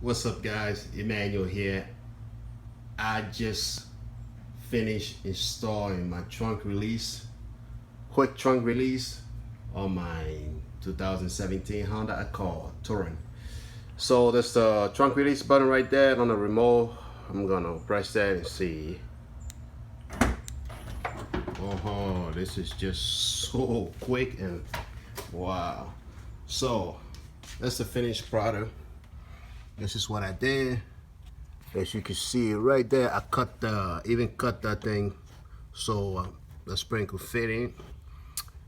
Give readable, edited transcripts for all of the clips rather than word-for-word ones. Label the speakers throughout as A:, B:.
A: What's up, guys? Emmanuel here. I just finished installing my trunk release, quick trunk release on my 2017 Honda Accord Touring. So there's the trunk release button right there on the remote. I'm gonna press that and see. Oh, this is just so quick and wow. So that's the finished product. This is what I did. As you can see right there, I even cut that thing so the spring could fit in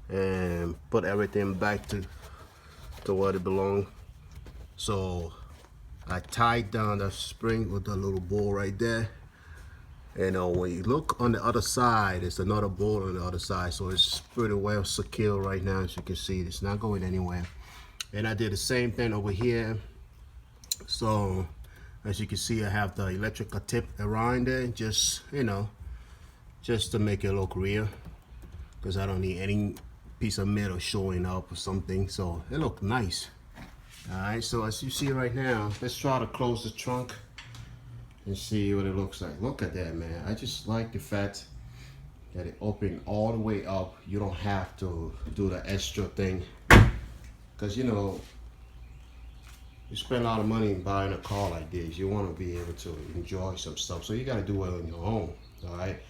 A: and put everything back to where it belongs. So I tied down the spring with a little ball right there. And when you look on the other side, there's another ball on the other side. So it's pretty well secure right now. As you can see, it's not going anywhere. And I did the same thing over here. So as you can see, I have the electrical tip around there, just just to make it look real, because I don't need any piece of metal showing up or something. So it look nice. All right, so as you see right now, let's try to close the trunk and see what it looks like. Look at that, man. I just like the fact that it opened all the way up. You don't have to do the extra thing, because you spend a lot of money buying a car like this. You want to be able to enjoy some stuff, so you got to do it on your own. All right,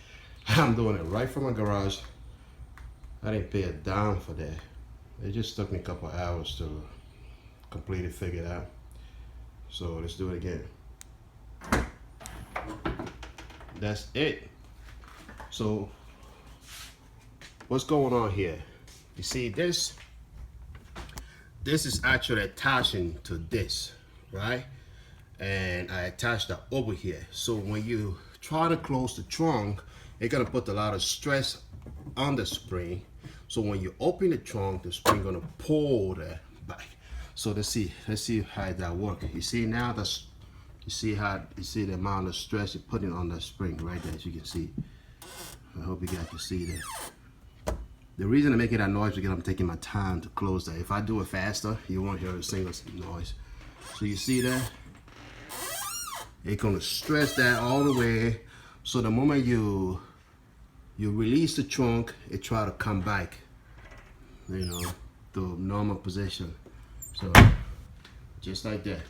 A: I'm doing it right from my garage. I didn't pay a dime for that. It just took me a couple hours to completely figure it out. So let's do it again. That's it. So what's going on here? You see this? This is actually attaching to this, right? And I attached that over here. So when you try to close the trunk, it's gonna put a lot of stress on the spring. So when you open the trunk, the spring gonna pull that back. So let's see how that works. You see now you see the amount of stress you're putting on the spring right there, as you can see. I hope you guys can see that. The reason I'm making that noise is because I'm taking my time to close that. If I do it faster, you won't hear a single noise. So you see that? It's gonna stress that all the way. So the moment you release the trunk, it try to come back, to normal position. So just like that.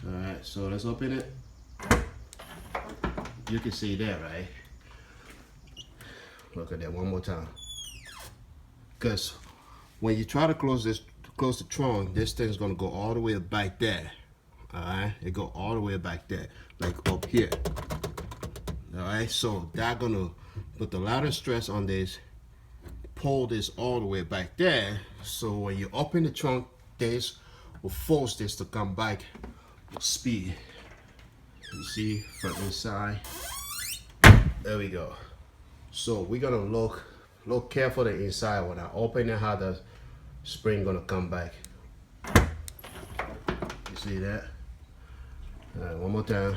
A: All right, so let's open it. You can see that, right? Look at that one more time. Because when you try to close the trunk, this thing's gonna go all the way back there. All right, it go all the way back there, like up here. All right, so that's gonna put a lot of stress on this, pull this all the way back there. So when you open the trunk, this will force this to come back with speed. You see from inside. There we go. So we're gonna look careful the inside when I open it, how the spring gonna come back. You see that? All right, one more time.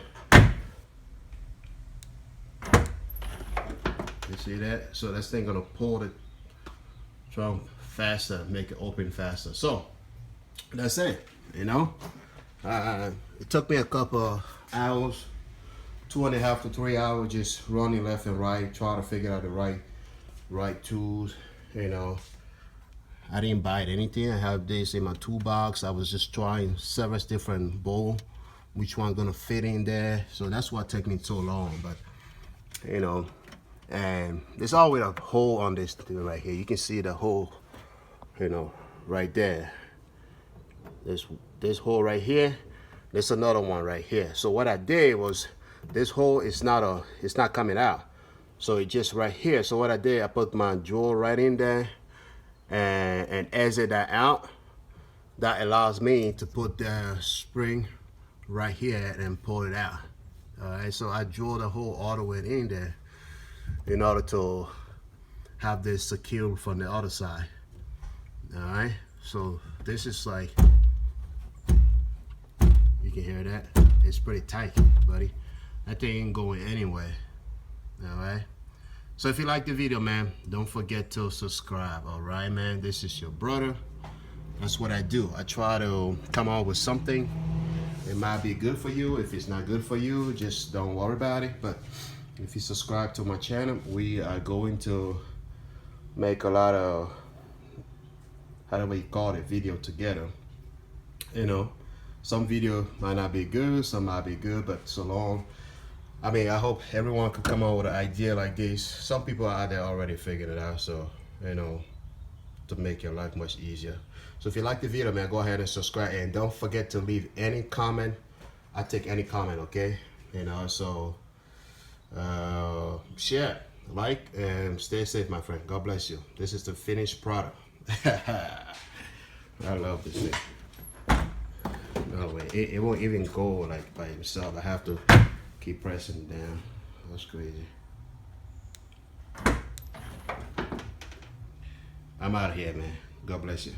A: You see that? So this thing gonna pull the trunk faster, make it open faster. So that's it. It took me a couple hours, 2.5 to 3 hours, just running left and right, trying to figure out the right tools. I didn't buy anything. I have this in my toolbox. I was just trying several different bowls, which one gonna fit in there. So that's what took me so long. But and there's always a hole on this thing right here. You can see the hole, right there. This hole right here. There's another one right here. So what I did was, this hole is not coming out. So it's just right here. So what I did, I put my drill right in there and exit that out. That allows me to put the spring right here and pull it out. All right, so I drill the hole all the way in there in order to have this secure from the other side. All right, so this is like, you can hear that? It's pretty tight, buddy. That thing ain't going anywhere. All right, so if you like the video, man, don't forget to subscribe. All right, man, this is your brother. That's what I do. I try to come out with something It might be good for you. If it's not good for you, just don't worry about it. But if you subscribe to my channel, we are going to make a lot of, how do we call it, video together. You know, some video might not be good, some might be good, but so long. I mean, I hope everyone could come up with an idea like this. Some people out there already figured it out, so, you know, to make your life much easier. So if you like the video, man, go ahead and subscribe, and don't forget to leave any comment. I take any comment, okay? You know, so share, like, and stay safe, my friend. God bless you. This is the finished product. I love this thing. No way, it won't even go like by himself. I have to keep pressing down. That's crazy. I'm out of here, man. God bless you.